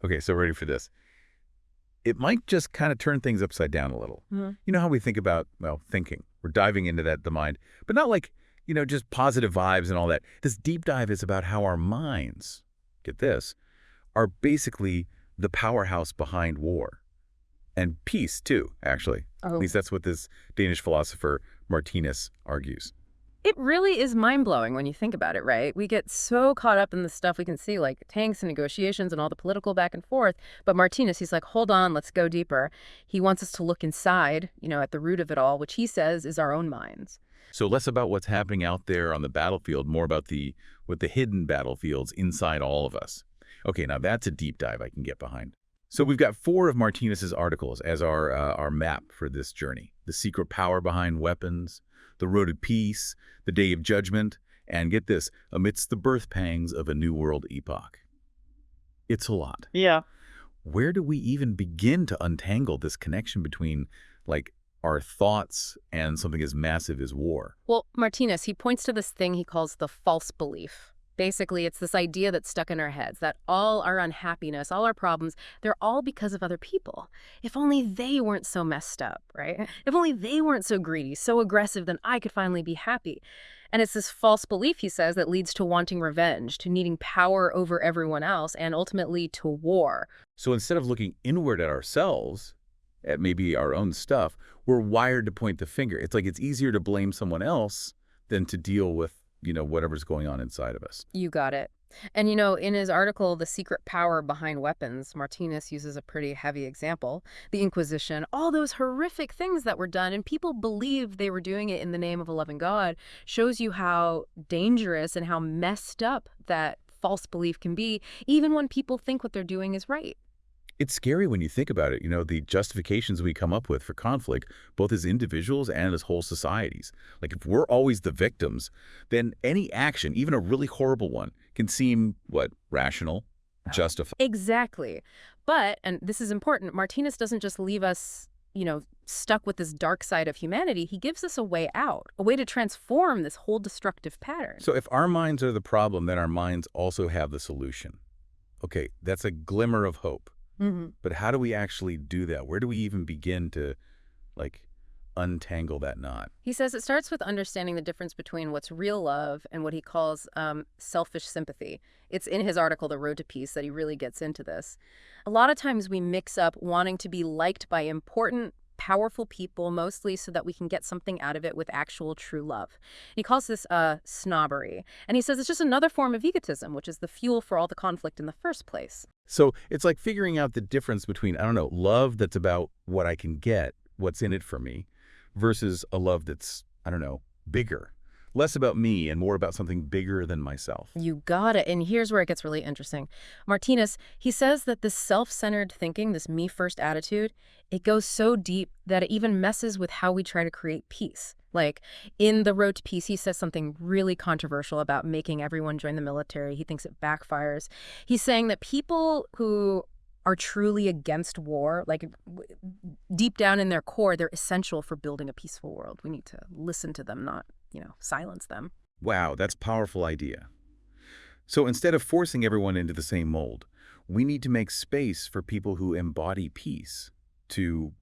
Okay, so ready for this. It might just kind of turn things upside down a little. You know how we think about, well, thinking. We're diving into the mind, but not like, just positive vibes and all that. This deep dive is about how our minds, get this, are basically the powerhouse behind war. And peace, too, actually. At Oh. least that's what this Danish philosopher Martinus argues. It really is mind-blowing when you think about it, right? We get so caught up in the stuff we can see, like tanks and negotiations and all the political back and forth. But Martinez, he's like, hold on, let's go deeper. He wants us to look inside, at the root of it all, which he says is our own minds. So less about what's happening out there on the battlefield, more about the hidden battlefields inside all of us. Okay, now that's a deep dive I can get behind. So we've got 4 of Martinus's articles as our map for this journey. The secret power behind weapons, the road to peace, the day of judgment, and get this, amidst the birth pangs of a new world epoch. It's a lot. Yeah. Where do we even begin to untangle this connection between, like, our thoughts and something as massive as war? Well, Martinez, he points to this thing he calls the false belief. Basically, it's this idea that's stuck in our heads, that all our unhappiness, all our problems, they're all because of other people. If only they weren't so messed up, right? If only they weren't so greedy, so aggressive, then I could finally be happy. And it's this false belief, he says, that leads to wanting revenge, to needing power over everyone else, and ultimately to war. So instead of looking inward at ourselves, at maybe our own stuff, we're wired to point the finger. It's like it's easier to blame someone else than to deal with whatever's going on inside of us. You got it. And in his article, The Secret Power Behind Weapons, Martinez uses a pretty heavy example. The Inquisition, all those horrific things that were done, and people believed they were doing it in the name of a loving God, shows you how dangerous and how messed up that false belief can be, even when people think what they're doing is right. It's scary when you think about it, the justifications we come up with for conflict, both as individuals and as whole societies. Like if we're always the victims, then any action, even a really horrible one, can seem, rational, justified. Exactly. But, and this is important, Martinez doesn't just leave us, stuck with this dark side of humanity. He gives us a way out, a way to transform this whole destructive pattern. So if our minds are the problem, then our minds also have the solution. Okay, that's a glimmer of hope. But how do we actually do that? Where do we even begin to, untangle that knot? He says it starts with understanding the difference between what's real love and what he calls selfish sympathy. It's in his article, The Road to Peace, that he really gets into this. A lot of times we mix up wanting to be liked by important, powerful people, mostly so that we can get something out of it, with actual true love. He calls this snobbery. And he says it's just another form of egotism, which is the fuel for all the conflict in the first place. So it's like figuring out the difference between, love that's about what I can get, what's in it for me, versus a love that's, bigger. Less about me and more about something bigger than myself. You got it. And here's where it gets really interesting. Martinez, he says that this self-centered thinking, this me-first attitude, it goes so deep that it even messes with how we try to create peace. Like, in The Road to Peace, he says something really controversial about making everyone join the military. He thinks it backfires. He's saying that people who are truly against war, deep down in their core, they're essential for building a peaceful world. We need to listen to them, not silence them. Wow, that's a powerful idea. So instead of forcing everyone into the same mold, we need to make space for people who embody peace to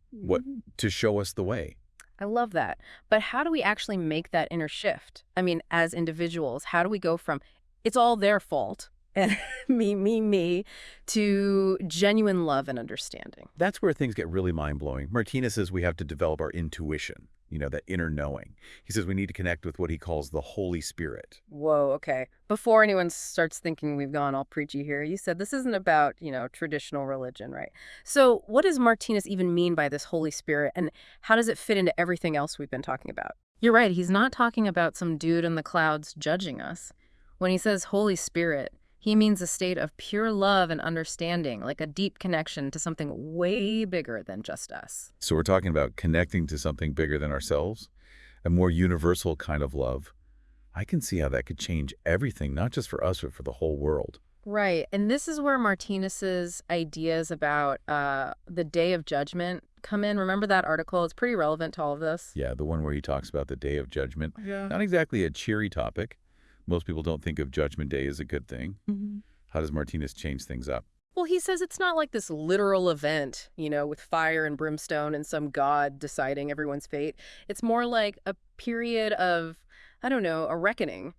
show us the way. I love that. But how do we actually make that inner shift? I mean, as individuals, how do we go from it's all their fault and me, to genuine love and understanding? That's where things get really mind-blowing. Martinez says we have to develop our intuition, that inner knowing. He says we need to connect with what he calls the Holy Spirit. Whoa, okay. Before anyone starts thinking we've gone all preachy here, you said this isn't about, traditional religion, right? So what does Martinez even mean by this Holy Spirit, and how does it fit into everything else we've been talking about? You're right, he's not talking about some dude in the clouds judging us. When he says Holy Spirit, he means a state of pure love and understanding, like a deep connection to something way bigger than just us. So we're talking about connecting to something bigger than ourselves, a more universal kind of love. I can see how that could change everything, not just for us, but for the whole world. Right. And this is where Martinez's ideas about the Day of Judgment come in. Remember that article? It's pretty relevant to all of this. Yeah, the one where he talks about the Day of Judgment. Yeah. Not exactly a cheery topic. Most people don't think of Judgment Day as a good thing. How does Martinez change things up? Well, he says it's not like this literal event, with fire and brimstone and some god deciding everyone's fate. It's more like a period of, I don't know, a reckoning,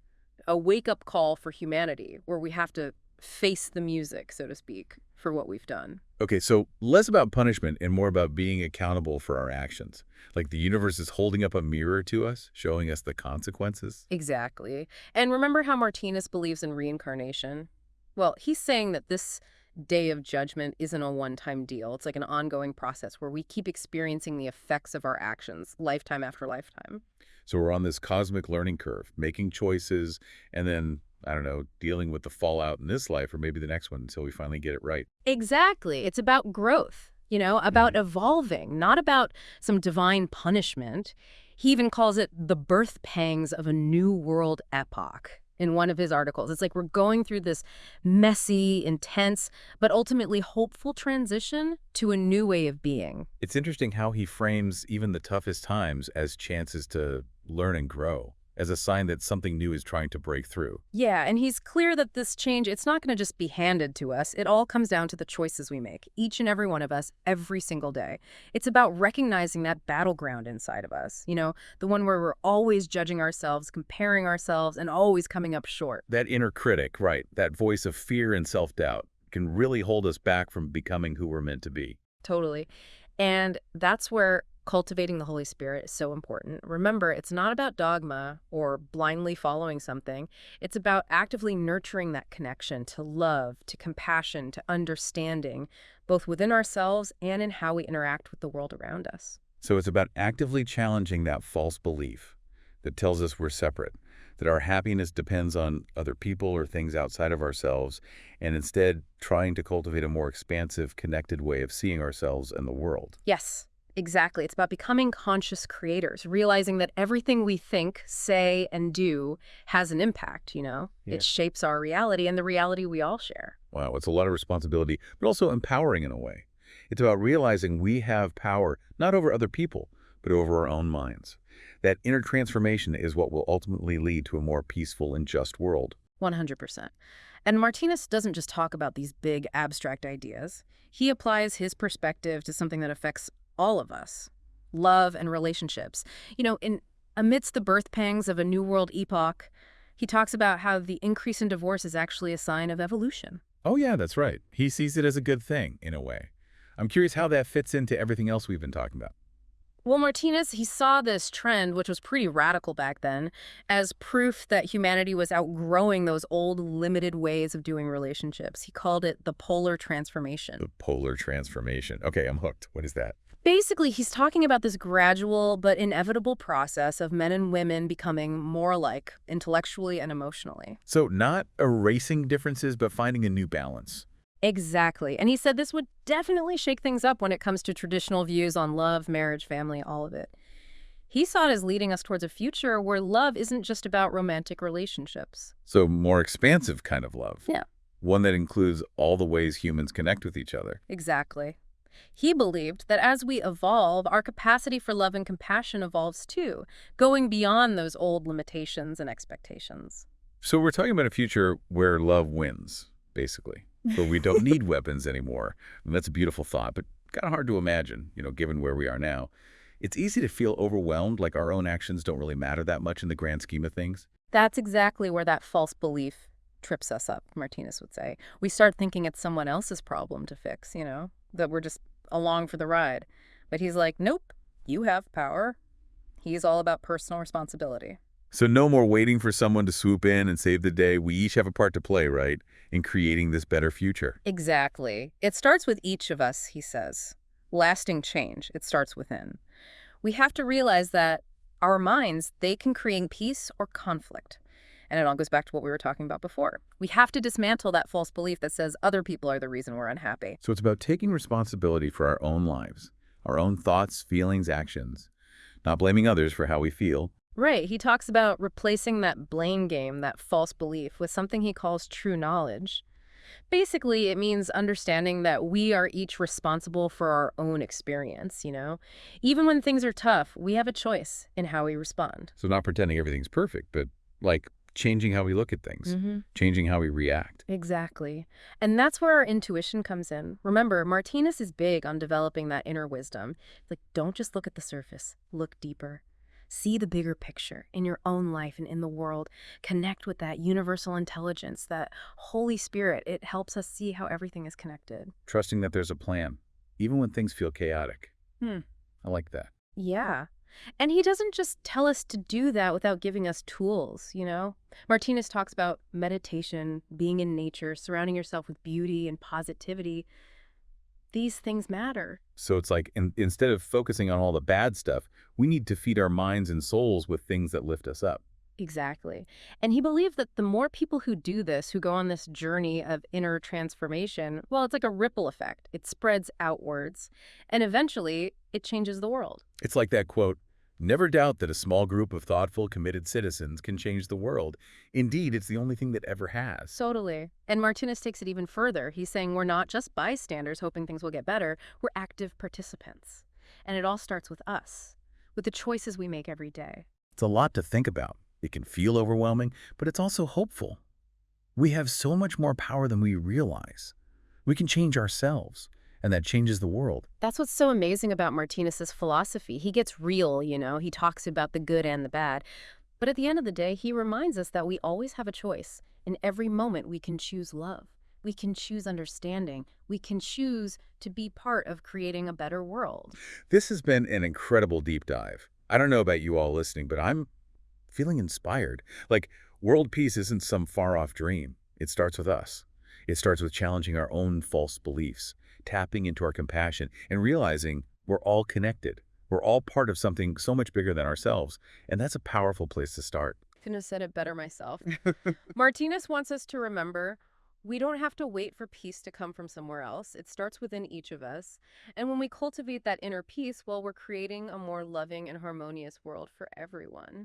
a wake-up call for humanity, where we have to face the music, so to speak, for what we've done. Okay, so less about punishment and more about being accountable for our actions. Like the universe is holding up a mirror to us, showing us the consequences. Exactly. And remember how Martinus believes in reincarnation? Well, he's saying that this day of judgment isn't a one-time deal. It's like an ongoing process where we keep experiencing the effects of our actions, lifetime after lifetime. So we're on this cosmic learning curve, making choices, and then, I don't know, dealing with the fallout in this life or maybe the next one until we finally get it right. Exactly. It's about growth, about evolving, not about some divine punishment. He even calls it the birth pangs of a new world epoch in one of his articles. It's like we're going through this messy, intense, but ultimately hopeful transition to a new way of being. It's interesting how he frames even the toughest times as chances to learn and grow, as a sign that something new is trying to break through. Yeah, and he's clear that this change, it's not going to just be handed to us. It all comes down to the choices we make, each and every one of us, every single day. It's about recognizing that battleground inside of us, the one where we're always judging ourselves, comparing ourselves, and always coming up short. That inner critic, right, that voice of fear and self-doubt can really hold us back from becoming who we're meant to be. Totally. And that's where cultivating the Holy Spirit is so important. Remember, it's not about dogma or blindly following something. It's about actively nurturing that connection to love, to compassion, to understanding, both within ourselves and in how we interact with the world around us. So it's about actively challenging that false belief that tells us we're separate, that our happiness depends on other people or things outside of ourselves, and instead trying to cultivate a more expansive, connected way of seeing ourselves and the world. Yes. Exactly. It's about becoming conscious creators, realizing that everything we think, say, and do has an impact, Yeah. It shapes our reality and the reality we all share. Wow, it's a lot of responsibility, but also empowering in a way. It's about realizing we have power, not over other people, but over our own minds. That inner transformation is what will ultimately lead to a more peaceful and just world. 100%. And Martinus doesn't just talk about these big abstract ideas. He applies his perspective to something that affects all of us, love and relationships. Amidst the birth pangs of a new world epoch, he talks about how the increase in divorce is actually a sign of evolution. Oh yeah, that's right. He sees it as a good thing, in a way. I'm curious how that fits into everything else we've been talking about. Well, Martinez, he saw this trend, which was pretty radical back then, as proof that humanity was outgrowing those old, limited ways of doing relationships. He called it the polar transformation. The polar transformation. Okay, I'm hooked. What is that? Basically, he's talking about this gradual but inevitable process of men and women becoming more alike, intellectually and emotionally. So not erasing differences, but finding a new balance. Exactly. And he said this would definitely shake things up when it comes to traditional views on love, marriage, family, all of it. He saw it as leading us towards a future where love isn't just about romantic relationships. So more expansive kind of love. Yeah. One that includes all the ways humans connect with each other. Exactly. He believed that as we evolve, our capacity for love and compassion evolves too, going beyond those old limitations and expectations. So we're talking about a future where love wins, basically, where we don't need weapons anymore. And that's a beautiful thought, but kind of hard to imagine, given where we are now. It's easy to feel overwhelmed, like our own actions don't really matter that much in the grand scheme of things. That's exactly where that false belief trips us up, Martinus would say. We start thinking it's someone else's problem to fix, that we're just along for the ride. But he's like, nope, you have power. He's all about personal responsibility. So no more waiting for someone to swoop in and save the day. We each have a part to play, right, in creating this better future. Exactly. It starts with each of us, he says. Lasting change, it starts within. We have to realize that our minds, they can create peace or conflict. And it all goes back to what we were talking about before. We have to dismantle that false belief that says other people are the reason we're unhappy. So it's about taking responsibility for our own lives, our own thoughts, feelings, actions, not blaming others for how we feel. Right. He talks about replacing that blame game, that false belief, with something he calls true knowledge. Basically, it means understanding that we are each responsible for our own experience, Even when things are tough, we have a choice in how we respond. So not pretending everything's perfect, but like changing how we look at things, Mm-hmm. changing how we react. Exactly. And that's where our intuition comes in. Remember, Martinus is big on developing that inner wisdom. Like, don't just look at the surface, look deeper. See the bigger picture in your own life and in the world. Connect with that universal intelligence, that Holy Spirit. It helps us see how everything is connected. Trusting that there's a plan, even when things feel chaotic. Hmm. I like that. Yeah. And he doesn't just tell us to do that without giving us tools, you know? Martinez talks about meditation, being in nature, surrounding yourself with beauty and positivity. These things matter. So it's like instead of focusing on all the bad stuff, we need to feed our minds and souls with things that lift us up. Exactly. And he believed that the more people who do this, who go on this journey of inner transformation, well, it's like a ripple effect. It spreads outwards, and eventually it changes the world. It's like that quote, "Never doubt that a small group of thoughtful, committed citizens can change the world. Indeed, it's the only thing that ever has." Totally. And Martinez takes it even further. He's saying we're not just bystanders hoping things will get better, we're active participants. And it all starts with us, with the choices we make every day. It's a lot to think about. It can feel overwhelming, but it's also hopeful. We have so much more power than we realize. We can change ourselves, and that changes the world. That's what's so amazing about Martinez's philosophy. He gets real, he talks about the good and the bad. But at the end of the day, he reminds us that we always have a choice. In every moment, we can choose love. We can choose understanding. We can choose to be part of creating a better world. This has been an incredible deep dive. I don't know about you all listening, but I'm feeling inspired. Like, world peace isn't some far-off dream. It starts with us. It starts with challenging our own false beliefs, tapping into our compassion, and realizing we're all connected. We're all part of something so much bigger than ourselves, and that's a powerful place to start. Couldn't have said it better myself. Martinez wants us to remember we don't have to wait for peace to come from somewhere else. It starts within each of us. And when we cultivate that inner peace, well, we're creating a more loving and harmonious world for everyone.